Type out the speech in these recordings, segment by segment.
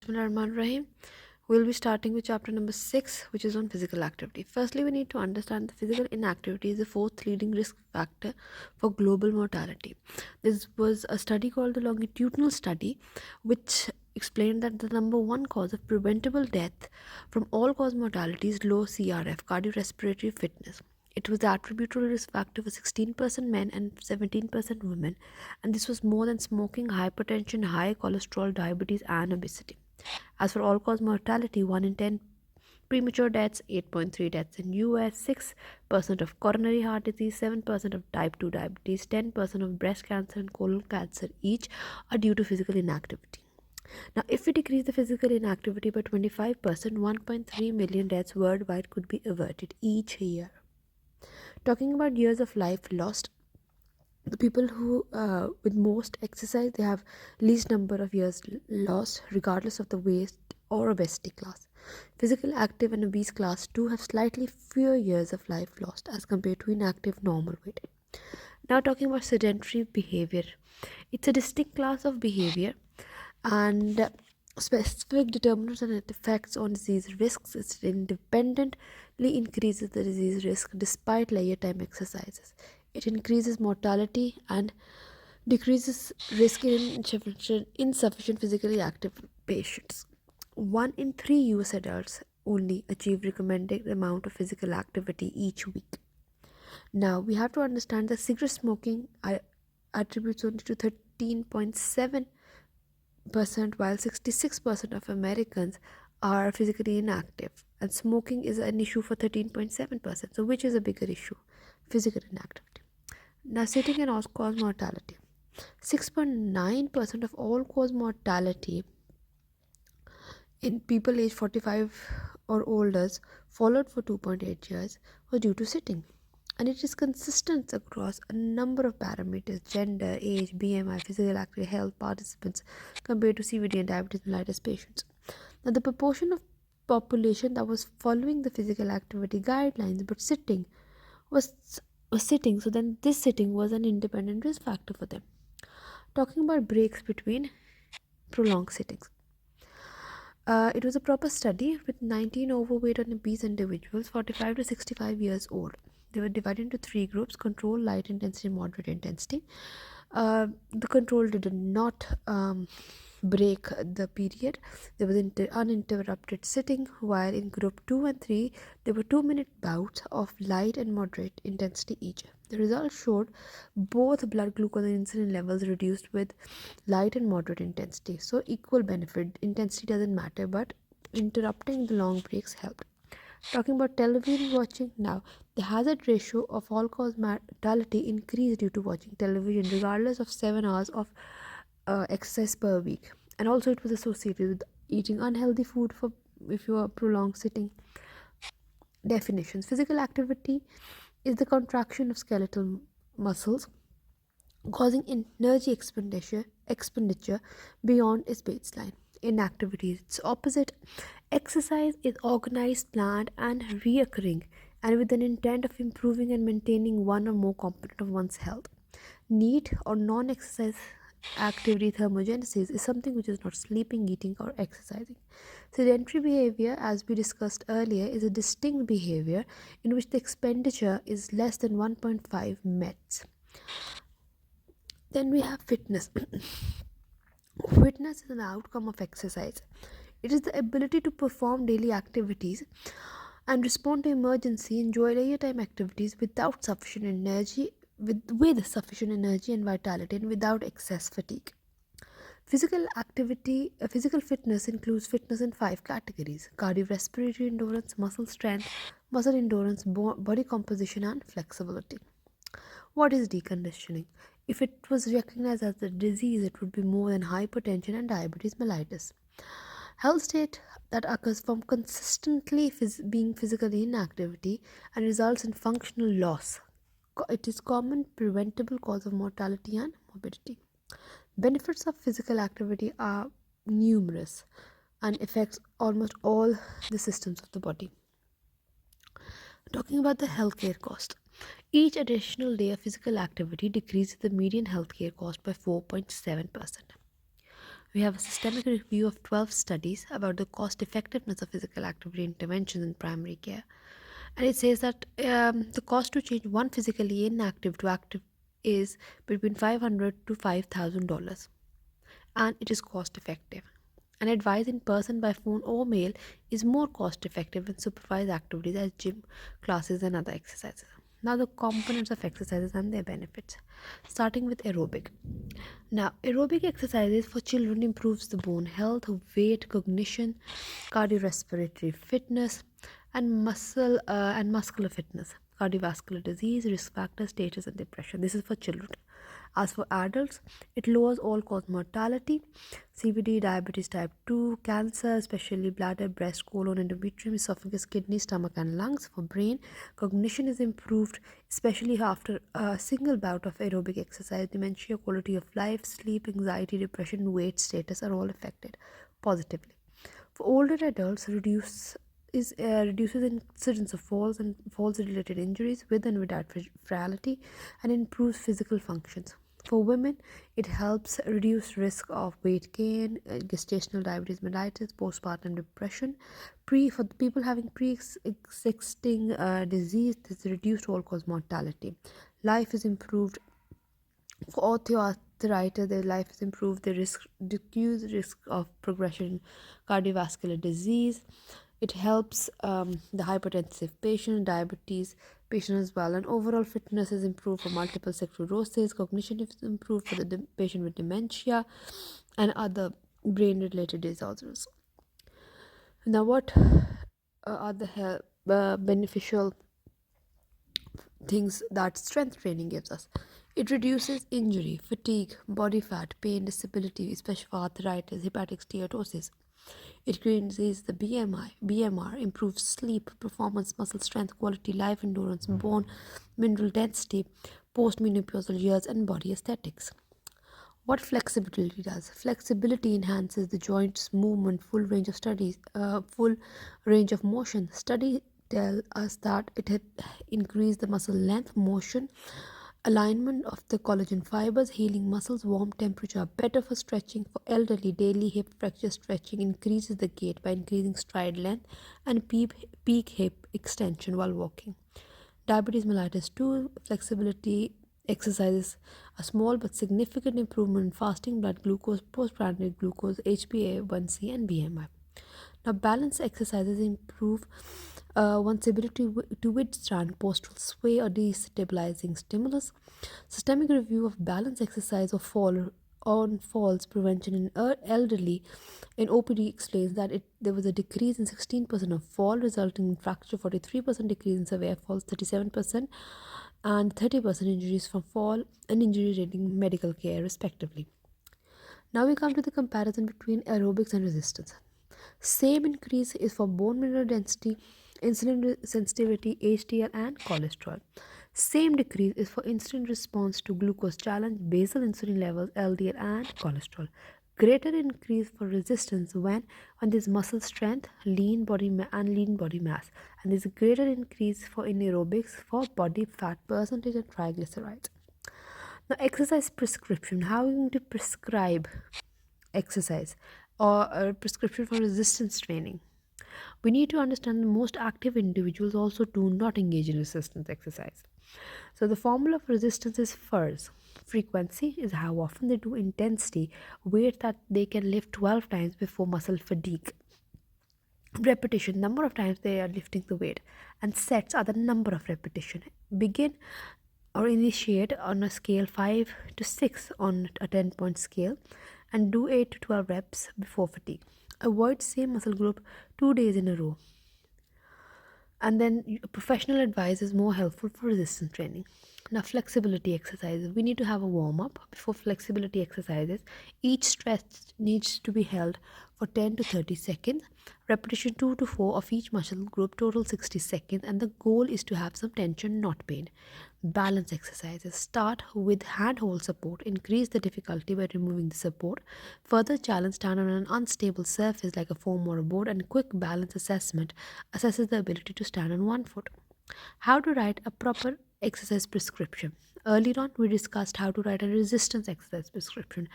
Rahim. We'll be starting with chapter number 6, which is on physical activity. Firstly, we need to understand that physical inactivity is the fourth leading risk factor for global mortality. This was a study called the longitudinal study, which explained that the number one cause of preventable death from all cause mortality is low CRF, cardiorespiratory fitness. It was the attributable risk factor for 16% men and 17% women, and this was more than smoking, hypertension, high cholesterol, diabetes, and obesity. As for all cause mortality, 1 in 10 premature deaths, 8.3 deaths in US, 6% of coronary heart disease, 7% of type 2 diabetes, 10% of breast cancer and colon cancer each are due to physical inactivity. Now, if we decrease the physical inactivity by 25%, 1.3 million deaths worldwide could be averted each year. Talking about years of life lost, the people who with most exercise, they have least number of years lost regardless of the weight or obesity class. Physical active and obese class 2 have slightly fewer years of life lost as compared to inactive normal weight. Now talking about sedentary behavior, it's a distinct class of behavior, and specific determinants and its effects on disease risks. It independently increases the disease risk despite leisure time exercises. It increases mortality and decreases risk in insufficient physically active patients. 1 in 3 US adults only achieve recommended amount of physical activity each week. Now we have to understand that cigarette smoking attributes only to 13.7%, while 66% of Americans are physically inactive, and smoking is an issue for 13.7%. So which is a bigger issue? Physical inactivity. Now sitting and all cause mortality. 6.9% of all cause mortality in people aged 45 or older, followed for 2.8 years, was due to sitting. And it is consistent across a number of parameters: gender, age, BMI, physical activity, health, participants, compared to CVD and diabetes mellitus patients. Now, the proportion of population that was following the physical activity guidelines but sitting was sitting, so then this sitting was an independent risk factor for them. Talking about breaks between prolonged sittings. It was a proper study with 19 overweight and obese individuals, 45 to 65 years old. They were divided into three groups: control, light intensity, and moderate intensity. The control did not break the period. There was uninterrupted sitting, while in group 2 and 3, there were 2-minute bouts of light and moderate intensity each. The results showed both blood glucose and insulin levels reduced with light and moderate intensity. So equal benefit. Intensity doesn't matter, but interrupting the long breaks helped. Talking about television watching now, the hazard ratio of all cause mortality increased due to watching television, regardless of 7 hours of exercise per week. And also, it was associated with eating unhealthy food for if you are prolonged sitting. Definitions: physical activity is the contraction of skeletal muscles, causing energy expenditure beyond its baseline. Inactivity is its opposite. Exercise is organized, planned, and reoccurring, and with an intent of improving and maintaining one or more component of one's health. Need or non-exercise activity thermogenesis is something which is not sleeping, eating, or exercising. Sedentary behavior, as we discussed earlier, is a distinct behavior in which the expenditure is less than 1.5 METs. Then we have fitness. Fitness is an outcome of exercise. It is the ability to perform daily activities and respond to emergency, enjoy leisure time activities without sufficient energy, with sufficient energy and vitality, and without excess fatigue. Physical fitness includes fitness in 5 categories: cardiorespiratory endurance, muscle strength, muscle endurance, body composition, and flexibility. What is deconditioning? If it was recognized as a disease, it would be more than hypertension and diabetes mellitus. Health state that occurs from consistently being physically inactivity and results in functional loss. It is common preventable cause of mortality and morbidity. Benefits of physical activity are numerous and affects almost all the systems of the body. Talking about the healthcare cost. Each additional day of physical activity decreases the median healthcare cost by 4.7%. We have a systemic review of 12 studies about the cost effectiveness of physical activity interventions in primary care. And it says that the cost to change one physically inactive to active is between $500 to $5,000, and it is cost effective. And advice in person, by phone, or mail is more cost effective than supervised activities as gym classes and other exercises. Now, the components of exercises and their benefits. Starting with aerobic. Now, aerobic exercises for children improves the bone health, weight, cognition, cardiorespiratory fitness, and muscular fitness, cardiovascular disease, risk factors, status, and depression. This is for children. As for adults, it lowers all-cause mortality, CVD, diabetes type 2, cancer, especially bladder, breast, colon, endometrium, esophagus, kidney, stomach, and lungs. For brain, cognition is improved, especially after a single bout of aerobic exercise. Dementia, quality of life, sleep, anxiety, depression, weight, status are all affected positively. For older adults, reduces incidence of falls and falls-related injuries with and without frailty, and improves physical functions. For women, it helps reduce risk of weight gain, gestational diabetes mellitus, postpartum depression. For the people having pre-existing disease, this reduced all-cause mortality. Life is improved. For osteoarthritis, their life is improved. The decreased risk of progression in cardiovascular disease. It helps the hypertensive patient, diabetes patient as well, and overall fitness is improved for multiple sclerosis. Cognition is improved for the patient with dementia and other brain-related disorders. Now, what are the beneficial things that strength training gives us? It reduces injury, fatigue, body fat, pain, disability, especially for arthritis, hepatic steatosis. It increases the BMR, improves sleep, performance, muscle strength, quality, life endurance, bone mineral density, postmenopausal years, and body aesthetics. What flexibility does? Flexibility enhances the joints movement, full range of motion. Studies tell us that it had increased the muscle length, motion, alignment of the collagen fibers, healing muscles, warm temperature, better for stretching. For elderly, daily hip flexor stretching increases the gait by increasing stride length and peak hip extension while walking. Diabetes mellitus 2, flexibility exercises a small but significant improvement in fasting blood glucose, postprandial glucose, HbA1c, and BMI. Now, balance exercises improve one's ability to withstand postural sway or destabilizing stimulus. Systemic review of balance exercise or falls prevention in elderly in OPD explains that there was a decrease in 16% of fall, resulting in fracture, 43% decrease in severe falls, 37%, and 30% injuries from fall and injury rating medical care, respectively. Now we come to the comparison between aerobics and resistance. Same increase is for bone mineral density, insulin sensitivity, HDL, and cholesterol. Same decrease is for instant response to glucose challenge, basal insulin levels, LDL, and cholesterol. Greater increase for resistance when there's muscle strength, lean body mass, and there's a greater increase for in aerobics for body fat percentage and triglycerides. Now, exercise prescription. How are you going to prescribe exercise or a prescription for resistance training? We need to understand the most active individuals also do not engage in resistance exercise. So the formula for resistance is FIRS. Frequency is how often they do, intensity, weight that they can lift 12 times before muscle fatigue. Repetition, number of times they are lifting the weight, and sets are the number of repetition. Begin or initiate on a scale 5 to 6 on a 10-point scale, and do 8 to 12 reps before fatigue. Avoid same muscle group 2 days in a row. And then professional advice is more helpful for resistance training. Now, flexibility exercises. We need to have a warm up before flexibility exercises. Each stretch needs to be held for 10 to 30 seconds. Repetition 2 to 4 of each muscle group, total 60 seconds. And the goal is to have some tension, not pain. Balance exercises. Start with handhold support. Increase the difficulty by removing the support. Further challenge, stand on an unstable surface like a foam or a board, and quick balance assessment assesses the ability to stand on one foot. How to write a proper exercise prescription. Earlier on, we discussed how to write a resistance exercise prescription.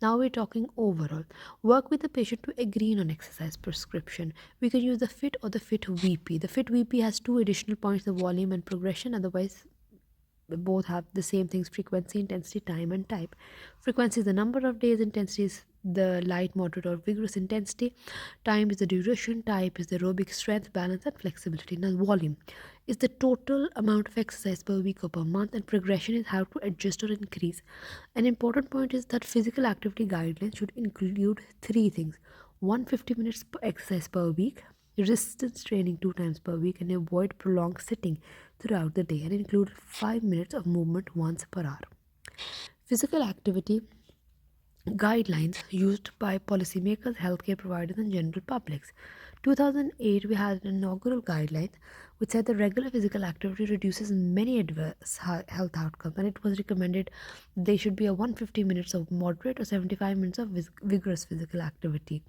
Now we're talking overall. Work with the patient to agree on exercise prescription. We can use the FIT or the FIT VP. The FIT VP has two additional points: the volume and progression. Otherwise, both have the same things: frequency, intensity, time, and type. Frequency is the number of days, intensity is the light, moderate, or vigorous intensity, time is the duration, type is the aerobic strength, balance, and flexibility. Now, volume is the total amount of exercise per week or per month, and progression is how to adjust or increase. An important point is that physical activity guidelines should include three things: 150 minutes per exercise per week, resistance training 2 times per week, and avoid prolonged sitting throughout the day, and include 5 minutes of movement once per hour. Physical activity guidelines used by policymakers, healthcare providers, and general publics. 2008, we had an inaugural guideline which said that regular physical activity reduces many adverse health outcomes, and it was recommended they should be a 150 minutes of moderate or 75 minutes of vigorous physical activity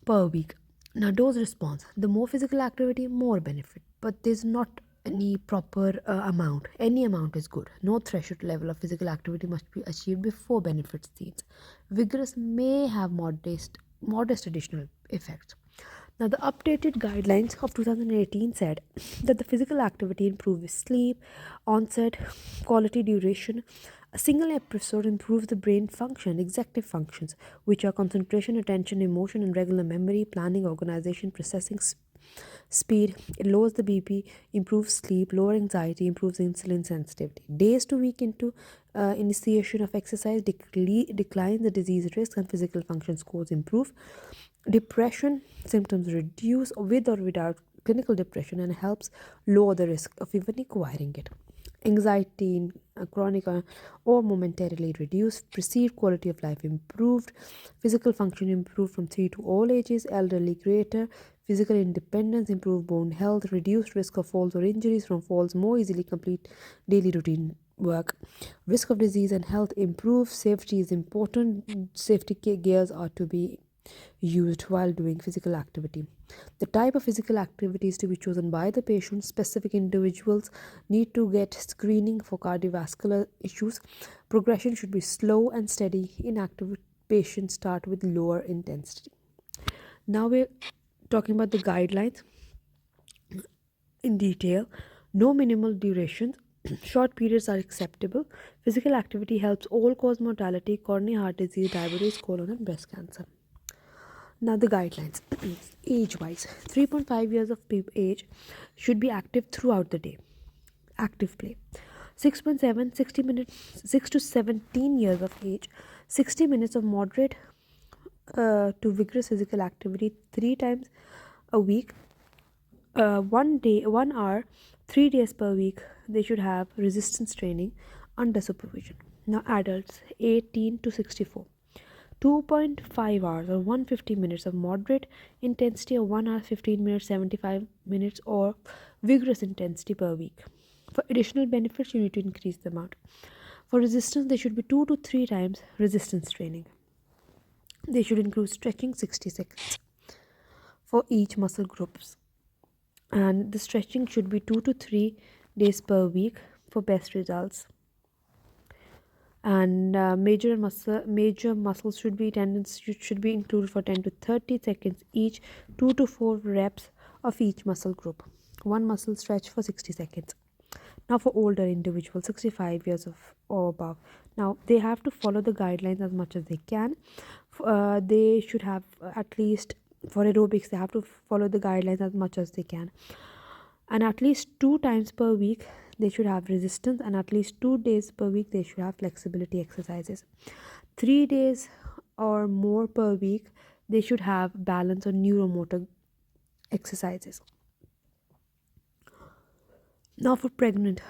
per week. Now, dose response: the more physical activity, more benefit, but there's not any proper amount. Any amount is good. No threshold level of physical activity must be achieved before benefits seen. Vigorous may have modest additional effects. Now, the updated guidelines of 2018 said that the physical activity improves sleep, onset, quality, duration. A single episode improves the brain function, executive functions, which are concentration, attention, emotion, and regular memory, planning, organization, processing, speed. It lowers the BP, improves sleep, lower anxiety, improves insulin sensitivity. Days to week into initiation of exercise declines the disease risk, and physical function scores improve. Depression symptoms reduce with or without clinical depression, and helps lower the risk of even acquiring it. Anxiety, chronic or momentarily reduced. Perceived quality of life improved. Physical function improved from 3 to all ages. Elderly greater. Physical independence, improved bone health, reduced risk of falls or injuries from falls, more easily complete daily routine work. Risk of disease and health improve. Safety is important. Safety gears are to be used while doing physical activity. The type of physical activity is to be chosen by the patient. Specific individuals need to get screening for cardiovascular issues. Progression should be slow and steady. Inactive patients start with lower intensity. Now we're talking about the guidelines in detail. No minimal durations. Short periods are acceptable. Physical activity helps all cause mortality: coronary heart disease, diabetes, colon, and breast cancer. Now the guidelines. Age-wise, 3.5 years of age should be active throughout the day. Active play. 6.7, 60 minutes, 6 to 17 years of age, 60 minutes of moderate to vigorous physical activity 3 times a week. 1 hour, 3 days per week, they should have resistance training under supervision. Now adults 18 to 64, 2.5 hours or 150 minutes of moderate intensity, or 1 hour 15 minutes 75 minutes or vigorous intensity per week. For additional benefits, you need to increase the amount. For resistance, there should be 2 to 3 times resistance training. They should include stretching 60 seconds for each muscle groups, and the stretching should be 2 to 3 days per week for best results. And major muscles should be tendons should be included for 10 to 30 seconds each, 2 to 4 reps of each muscle group. One muscle stretch for 60 seconds. Now for older individuals, 65 years of or above, now they have to follow the guidelines as much as they can. They should have at least, for aerobics, they have to follow the guidelines as much as they can, and at least 2 times per week they should have resistance, and at least 2 days per week they should have flexibility exercises. 3 days or more per week they should have balance or neuromotor exercises. Now for pregnant,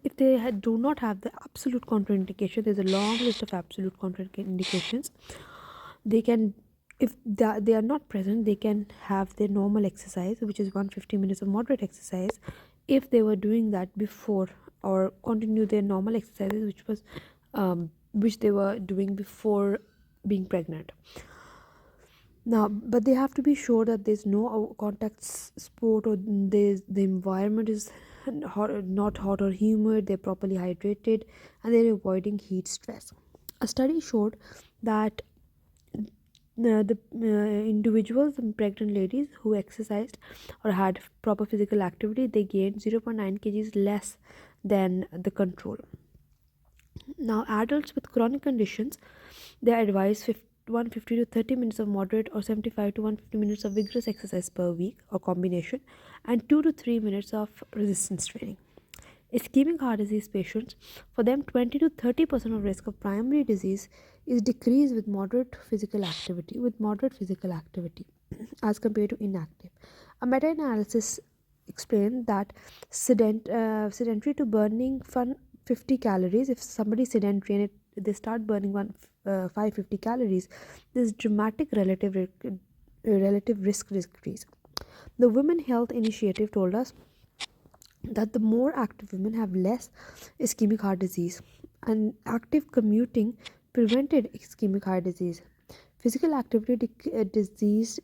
if they do not have the absolute contraindication, there's a long list of absolute contraindications. They can, if they are not present, they can have their normal exercise, which is 150 minutes of moderate exercise, if they were doing that before, or continue their normal exercises which they were doing before being pregnant. Now, but they have to be sure that there's no contact sport, or the environment is not hot or humid, they're properly hydrated, and they're avoiding heat stress. A study showed that the individuals and pregnant ladies who exercised or had proper physical activity, they gained 0.9 kgs less than the control. Now, adults with chronic conditions, they are advised 150 to 30 minutes of moderate or 75 to 150 minutes of vigorous exercise per week or combination, and 2 to 3 minutes of resistance training. Ischemic heart disease patients, for them 20 to 30% of risk of primary disease is decreased with moderate physical activity as compared to inactive. A meta-analysis explained that sedentary to burning 50 calories, if somebody is sedentary and they start burning 550 calories, this dramatic relative risk decrease. The Women Health Initiative told us that the more active women have less ischemic heart disease, and active commuting prevented ischemic heart disease. Physical activity decreased,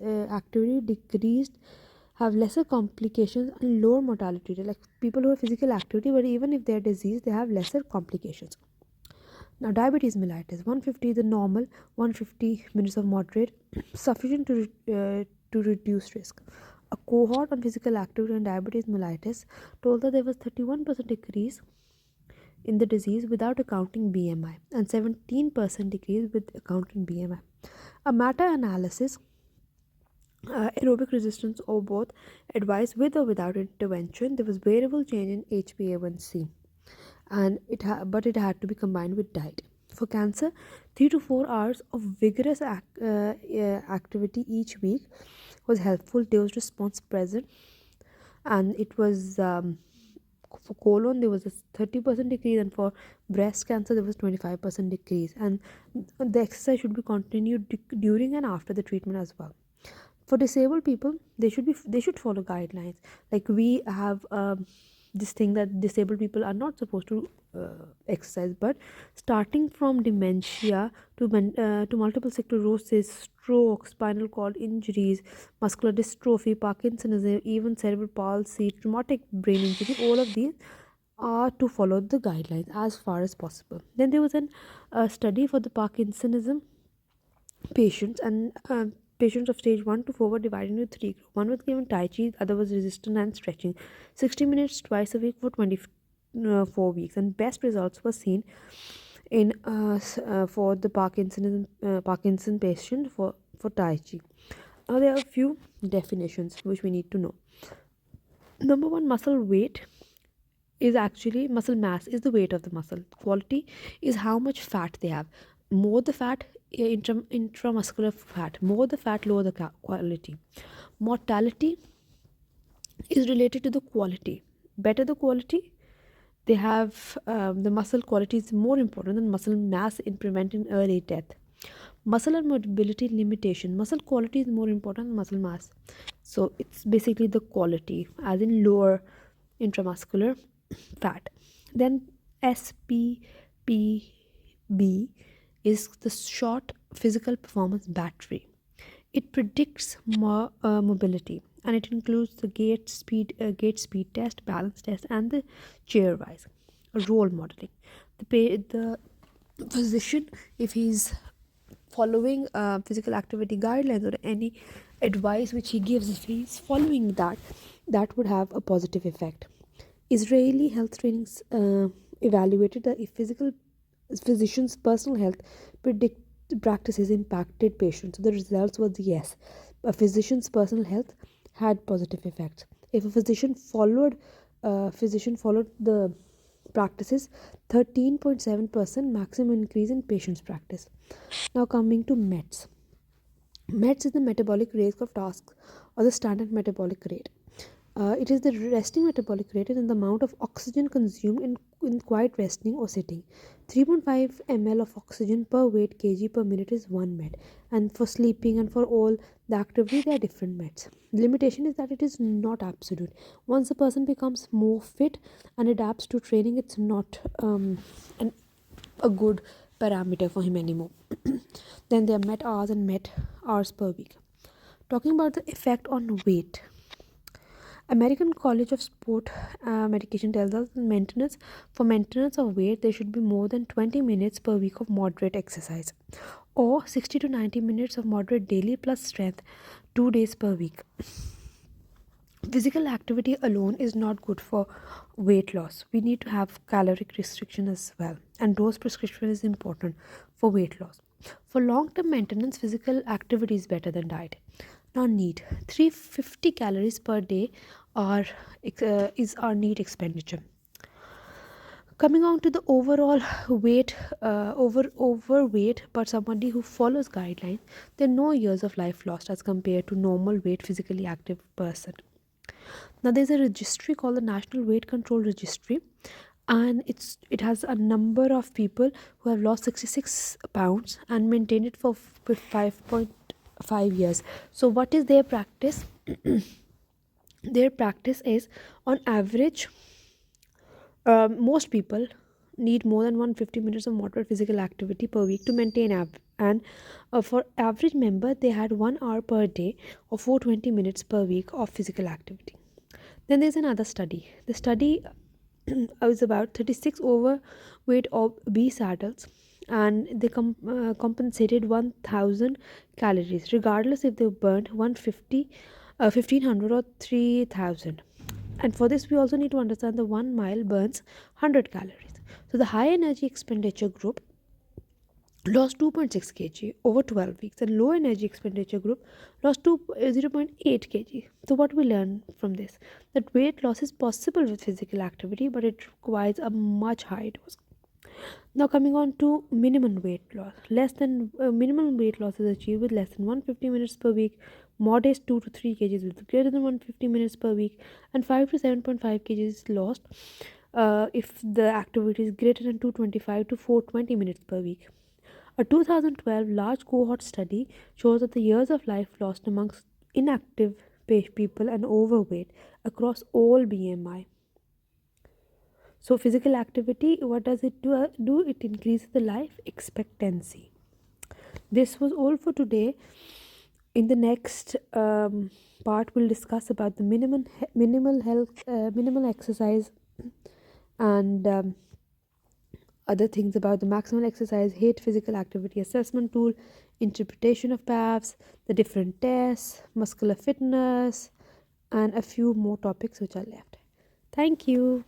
have lesser complications and lower mortality. Like people who have physical activity, but even if they're diseased, they have lesser complications. Now, diabetes mellitus, 150 the normal, 150 minutes of moderate, sufficient to reduce risk. A cohort on physical activity and diabetes mellitus told that there was 31% decrease in the disease without accounting BMI and 17% decrease with accounting BMI. A meta-analysis, aerobic resistance or both, advised with or without intervention, there was variable change in HbA1c, and but it had to be combined with diet. For cancer, 3 to 4 hours of vigorous activity each week was helpful. Dose response present, and it was for colon there was a 30% decrease, and for breast cancer there was 25% decrease. And the exercise should be continued during and after the treatment as well. For disabled people, they should follow guidelines. Like we have this thing that disabled people are not supposed to exercise, but starting from dementia to multiple sclerosis, stroke, spinal cord injuries, muscular dystrophy, Parkinsonism, even cerebral palsy, traumatic brain injury, all of these are to follow the guidelines as far as possible. Then there was a study for the Parkinsonism patients, and patients of stage 1 to 4 were divided into three groups. One was given Tai Chi, other was resistance and stretching, 60 minutes twice a week for 24 weeks, and best results were seen in for the Parkinson patient for Tai Chi. Now there are a few definitions which we need to know. Number one, muscle weight is actually muscle mass is the weight of the muscle. Quality is how much fat they have. More the fat, intramuscular fat, more the fat, lower the quality. Mortality is related to the quality. Better the quality, they have the muscle quality is more important than muscle mass in preventing early death. Muscle and mobility limitation, muscle quality is more important than muscle mass. So it's basically the quality, as in lower intramuscular fat. Then SPPB is the short physical performance battery. It predicts mobility, and it includes the gait speed test, balance test, and the chair wise. Role modeling, the physician, if he's following physical activity guidelines or any advice which he gives, if he's following that, that would have a positive effect. Israeli health trainings evaluated the physical physician's personal health predict practices impacted patients. So the results was yes, a physician's personal health had positive effects. If a physician followed the practices, 13.7% maximum increase in patient's practice. Now coming to METs. METs is the metabolic rate of tasks, or the standard metabolic rate. It is the resting metabolic rate and the amount of oxygen consumed in quiet resting or sitting. 3.5 ml of oxygen per weight kg per minute is one MET. And for sleeping and for all the activity, there are different METs. The limitation is that it is not absolute. Once a person becomes more fit and adapts to training, it's not a good parameter for him anymore. Then there are MET hours and MET hours per week. Talking about the effect on weight. American College of Sport Medication tells us that maintenance of weight there should be more than 20 minutes per week of moderate exercise, or 60 to 90 minutes of moderate daily plus strength 2 days per week. Physical activity alone is not good for weight loss. We need to have caloric restriction as well, and dose prescription is important for weight loss. For long term maintenance, physical activity is better than diet. Now, need 350 calories per day are is our need expenditure. Coming on to the overall weight, overweight, but somebody who follows guidelines, there are no years of life lost as compared to normal weight physically active person. Now there's a registry called the National Weight Control Registry, and it has a number of people who have lost 66 pounds and maintained it for 5.5 years. So what is their practice? Their practice is, on average, most people need more than 150 minutes of moderate physical activity per week to maintain and for average member they had 1 hour per day or 420 minutes per week of physical activity. Then there's another study. The study was about 36 overweight obese adults, and they compensated 1000 calories regardless if they burned 150 1500 or 3000. And for this we also need to understand the 1 mile burns 100 calories. So the high energy expenditure group lost 2.6 kg over 12 weeks, and low energy expenditure group lost 0.8 kg. So what we learn from this, that weight loss is possible with physical activity, but it requires a much higher dose. Now coming on to minimum weight loss, minimum weight loss is achieved with less than 150 minutes per week, modest 2 to 3 kgs with greater than 150 minutes per week, and 5 to 7.5 kgs is lost if the activity is greater than 225 to 420 minutes per week. A 2012 large cohort study shows that the years of life lost amongst inactive people and overweight across all BMI. So, physical activity, what does it do? It increases the life expectancy. This was all for today. In the next part, we'll discuss about the minimal exercise, and other things about the maximal exercise, HAIT physical activity assessment tool, interpretation of PAVs, the different tests, muscular fitness, and a few more topics which are left. Thank you.